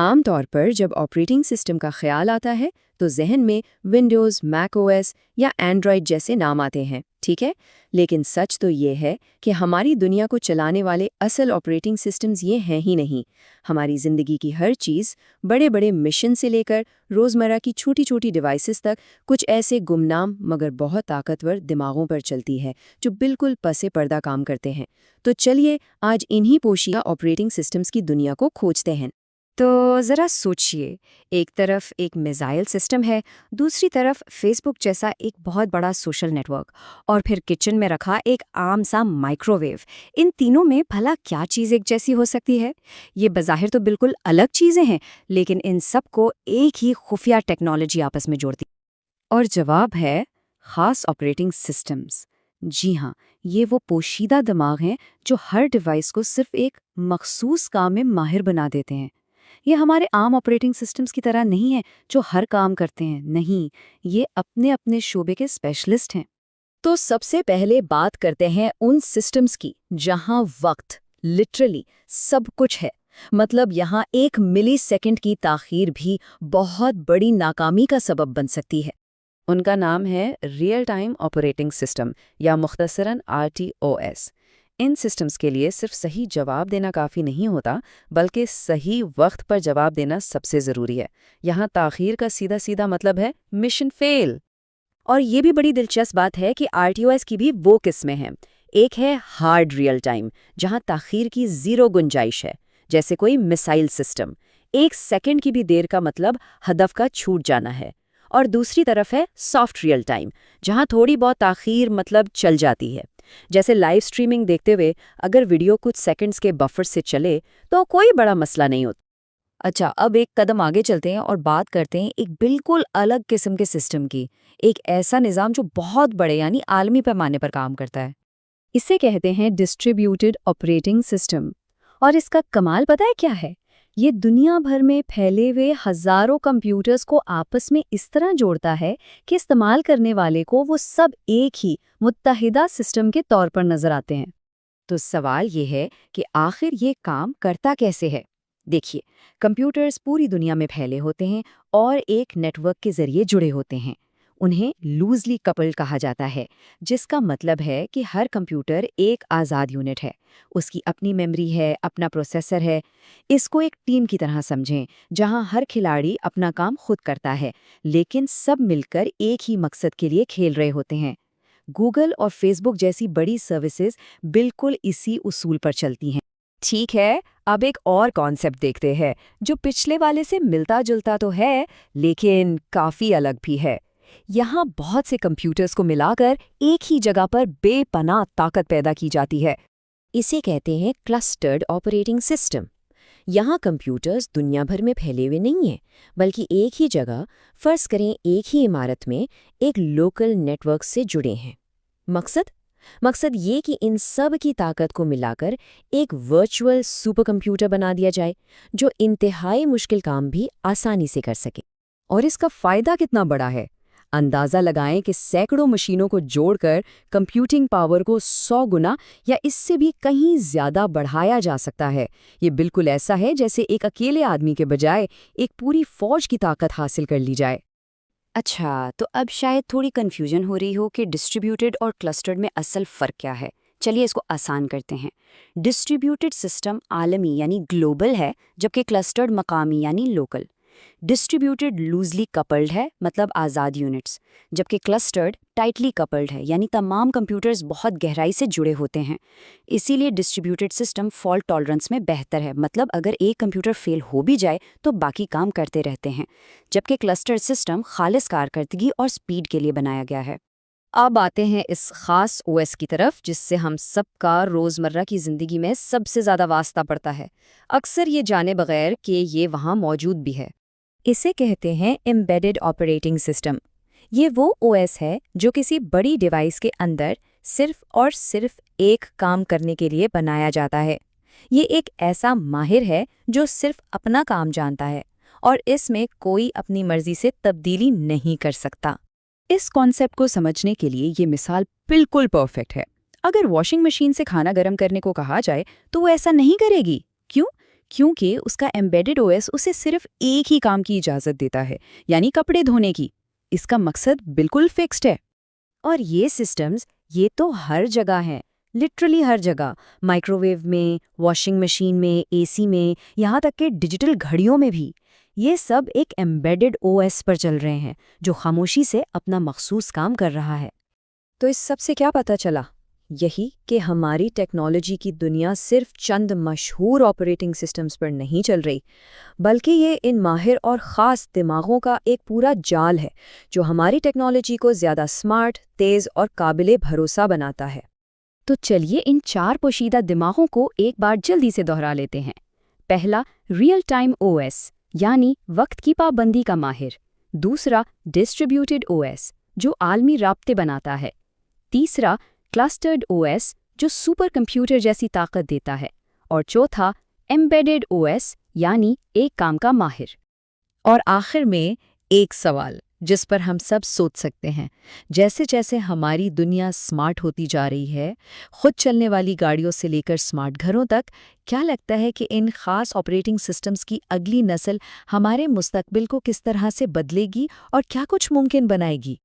عام طور پر جب آپریٹنگ سسٹم کا خیال آتا ہے تو ذہن میں ونڈوز، میک او ایس یا اینڈرائڈ جیسے نام آتے ہیں، ٹھیک ہے؟ لیکن سچ تو یہ ہے کہ ہماری دنیا کو چلانے والے اصل آپریٹنگ سسٹمز یہ ہیں ہی نہیں۔ ہماری زندگی کی ہر چیز، بڑے بڑے مشن سے لے کر روزمرہ کی چھوٹی چھوٹی ڈیوائسز تک، کچھ ایسے گمنام مگر بہت طاقتور دماغوں پر چلتی ہے جو بالکل پس پردہ کام کرتے ہیں۔ تو چلیے آج انہی پوشیدہ آپریٹنگ سسٹمز کی دنیا کو کھوجتے ہیں۔ تو ذرا سوچئے، ایک طرف ایک میزائل سسٹم ہے، دوسری طرف فیس بک جیسا ایک بہت بڑا سوشل نیٹ ورک، اور پھر کچن میں رکھا ایک عام سا مائکرو ویو۔ ان تینوں میں بھلا کیا چیز ایک جیسی ہو سکتی ہے؟ یہ بظاہر تو بالکل الگ چیزیں ہیں، لیکن ان سب کو ایک ہی خفیہ ٹیکنالوجی آپس میں جوڑتی ہے۔ اور جواب ہے خاص آپریٹنگ سسٹمز۔ جی ہاں، یہ وہ پوشیدہ دماغ ہیں جو ہر ڈیوائس کو صرف ایک مخصوص کام میں ماہر بنا دیتے ہیں۔ یہ ہمارے عام آپریٹنگ سسٹمز کی طرح نہیں ہے جو ہر کام کرتے ہیں، نہیں، یہ اپنے اپنے شعبے کے اسپیشلسٹ ہیں۔ تو سب سے پہلے بات کرتے ہیں ان سسٹمز کی جہاں وقت لٹرلی سب کچھ ہے، مطلب یہاں ایک ملی سیکنڈ کی تاخیر بھی بہت بڑی ناکامی کا سبب بن سکتی ہے۔ ان کا نام ہے ریئل ٹائم آپریٹنگ سسٹم یا مختصراً RTOS۔ ان سسٹمز کے لیے صرف صحیح جواب دینا کافی نہیں ہوتا، بلکہ صحیح وقت پر جواب دینا سب سے ضروری ہے۔ یہاں تاخیر کا سیدھا سیدھا مطلب ہے مشن فیل۔ اور یہ بھی بڑی دلچسپ بات ہے کہ RTOS کی بھی وہ قسمیں ہیں۔ ایک ہے ہارڈ ریئل ٹائم، جہاں تاخیر کی زیرو گنجائش ہے، جیسے کوئی میسائل سسٹم۔ ایک سیکنڈ کی بھی دیر کا مطلب ہدف کا چھوٹ جانا ہے۔ اور دوسری طرف ہے سافٹ ریئل ٹائم، جہاں تھوڑی بہت تاخیر مطلب چل جاتی ہے، جیسے لائیو سٹریمنگ دیکھتے ہوئے اگر ویڈیو کچھ سیکنڈز کے بفر سے چلے تو کوئی بڑا مسئلہ نہیں ہوتا۔ اچھا، اب ایک قدم آگے چلتے ہیں اور بات کرتے ہیں ایک بالکل الگ قسم کے سسٹم کی، ایک ایسا نظام جو بہت بڑے یعنی عالمی پیمانے پر کام کرتا ہے۔ اسے کہتے ہیں ڈسٹریبیوٹڈ آپریٹنگ سسٹم۔ اور اس کا کمال پتہ ہے کیا ہے؟ یہ دنیا بھر میں پھیلے ہوئے ہزاروں کمپیوٹرز کو آپس میں اس طرح جوڑتا ہے کہ استعمال کرنے والے کو وہ سب ایک ہی متحدہ سسٹم کے طور پر نظر آتے ہیں۔ تو سوال یہ ہے کہ آخر یہ کام کرتا کیسے ہے؟ دیکھیے، کمپیوٹرز پوری دنیا میں پھیلے ہوتے ہیں اور ایک نیٹ ورک کے ذریعے جڑے ہوتے ہیں۔ انہیں لوزلی کپلڈ کہا جاتا ہے، جس کا مطلب ہے کہ ہر کمپیوٹر ایک آزاد یونٹ ہے، اس کی اپنی میموری ہے، اپنا پروسیسر ہے۔ اس کو ایک ٹیم کی طرح سمجھیں، جہاں ہر کھلاڑی اپنا کام خود کرتا ہے، لیکن سب مل کر ایک ہی مقصد کے لیے کھیل رہے ہوتے ہیں۔ گوگل اور فیس بک جیسی بڑی سروسز بالکل اسی اصول پر چلتی ہیں۔ ٹھیک ہے، اب ایک اور کانسیپٹ دیکھتے ہیں جو پچھلے والے سے ملتا جلتا تو ہے، لیکن کافی الگ بھی ہے۔ یہاں بہت سے کمپیوٹرز کو ملا کر ایک ہی جگہ پر بے پناہ طاقت پیدا کی جاتی ہے۔ اسے کہتے ہیں کلسٹرڈ آپریٹنگ سسٹم۔ یہاں کمپیوٹرز دنیا بھر میں پھیلے ہوئے نہیں ہیں، بلکہ ایک ہی جگہ، فرض کریں ایک ہی عمارت میں، ایک لوکل نیٹ ورک سے جڑے ہیں۔ مقصد یہ کہ ان سب کی طاقت کو ملا کر ایک ورچوئل سپر کمپیوٹر بنا دیا جائے جو انتہائی مشکل کام بھی آسانی سے کر سکے۔ اور اس کا فائدہ کتنا بڑا ہے؟ اندازہ لگائیں کہ سینکڑوں مشینوں کو جوڑ کر کمپیوٹنگ پاور کو 100 گنا یا اس سے بھی کہیں زیادہ بڑھایا جا سکتا ہے۔ یہ بالکل ایسا ہے جیسے ایک اکیلے آدمی کے بجائے ایک پوری فوج کی طاقت حاصل کر لی جائے۔ اچھا، تو اب شاید تھوڑی کنفیوژن ہو رہی ہو کہ ڈسٹریبیوٹڈ اور کلسٹرڈ میں اصل فرق کیا ہے۔ چلیے اس کو آسان کرتے ہیں۔ ڈسٹریبیوٹڈ سسٹم عالمی یعنی گلوبل ہے، جبکہ کلسٹرڈ مقامی یعنی لوکل۔ ڈسٹریبیوٹڈ لوزلی کپلڈ ہے، مطلب آزاد یونٹس، جبکہ کلسٹرڈ ٹائٹلی کپلڈ ہے، یعنی تمام کمپیوٹرز بہت گہرائی سے جڑے ہوتے ہیں۔ اسی لیے ڈسٹریبیوٹڈ سسٹم فالٹ ٹالرنس میں بہتر ہے، مطلب اگر ایک کمپیوٹر فیل ہو بھی جائے تو باقی کام کرتے رہتے ہیں، جبکہ کلسٹرڈ سسٹم خالص کارکردگی اور سپیڈ کے لیے بنایا گیا ہے۔ اب آتے ہیں اس خاص او ایس کی طرف جس سے ہم سب کا روزمرہ کی زندگی میں سب سے زیادہ واسطہ پڑتا ہے، اکثر یہ جانے بغیر کہ یہ وہاں موجود بھی ہے۔ اسے کہتے ہیں ایمبیڈڈ آپریٹنگ سسٹم۔ یہ وہ او ایس ہے جو کسی بڑی ڈیوائس کے اندر صرف اور صرف ایک کام کرنے کے لیے بنایا جاتا ہے۔ یہ ایک ایسا ماہر ہے جو صرف اپنا کام جانتا ہے اور اس میں کوئی اپنی مرضی سے تبدیلی نہیں کر سکتا۔ اس کانسیپٹ کو سمجھنے کے لیے یہ مثال بالکل پرفیکٹ ہے۔ اگر واشنگ مشین سے کھانا گرم کرنے کو کہا جائے تو وہ ایسا نہیں کرے گی۔ کیوں؟ کیونکہ اس کا ایمبیڈڈ او ایس اسے صرف ایک ہی کام کی اجازت دیتا ہے، یعنی کپڑے دھونے کی۔ اس کا مقصد بالکل فکسڈ ہے۔ اور یہ سسٹمز یہ تو ہر جگہ ہیں، لٹرلی ہر جگہ، مائکرو ویو میں، واشنگ مشین میں، اے سی میں، یہاں تک کہ ڈیجیٹل گھڑیوں میں بھی۔ یہ سب ایک ایمبیڈڈ او ایس پر چل رہے ہیں جو خاموشی سے اپنا مخصوص کام کر رہا ہے۔ تو اس سب سے کیا پتہ چلا؟ یہی کہ ہماری ٹیکنالوجی کی دنیا صرف چند مشہور آپریٹنگ سسٹمز پر نہیں چل رہی، بلکہ یہ ان ماہر اور خاص دماغوں کا ایک پورا جال ہے جو ہماری ٹیکنالوجی کو زیادہ سمارٹ، تیز اور قابل بھروسہ بناتا ہے۔ تو چلیے ان 4 پوشیدہ دماغوں کو ایک بار جلدی سے دہرا لیتے ہیں۔ پہلا، ریئل ٹائم او ایس، یعنی وقت کی پابندی کا ماہر۔ دوسرا، ڈسٹریبیوٹڈ او ایس، جو عالمی رابطے بناتا ہے۔ تیسرا، کلسٹرڈ او ایس، جو سپر کمپیوٹر جیسی طاقت دیتا ہے۔ اور چوتھا، ایمبیڈڈ او ایس، یعنی ایک کام کا ماہر۔ اور آخر میں ایک سوال جس پر ہم سب سوچ سکتے ہیں، جیسے جیسے ہماری دنیا سمارٹ ہوتی جا رہی ہے، خود چلنے والی گاڑیوں سے لے کر سمارٹ گھروں تک، کیا لگتا ہے کہ ان خاص آپریٹنگ سسٹمز کی اگلی نسل ہمارے مستقبل کو کس طرح سے بدلے گی اور کیا کچھ ممکن بنائے گی؟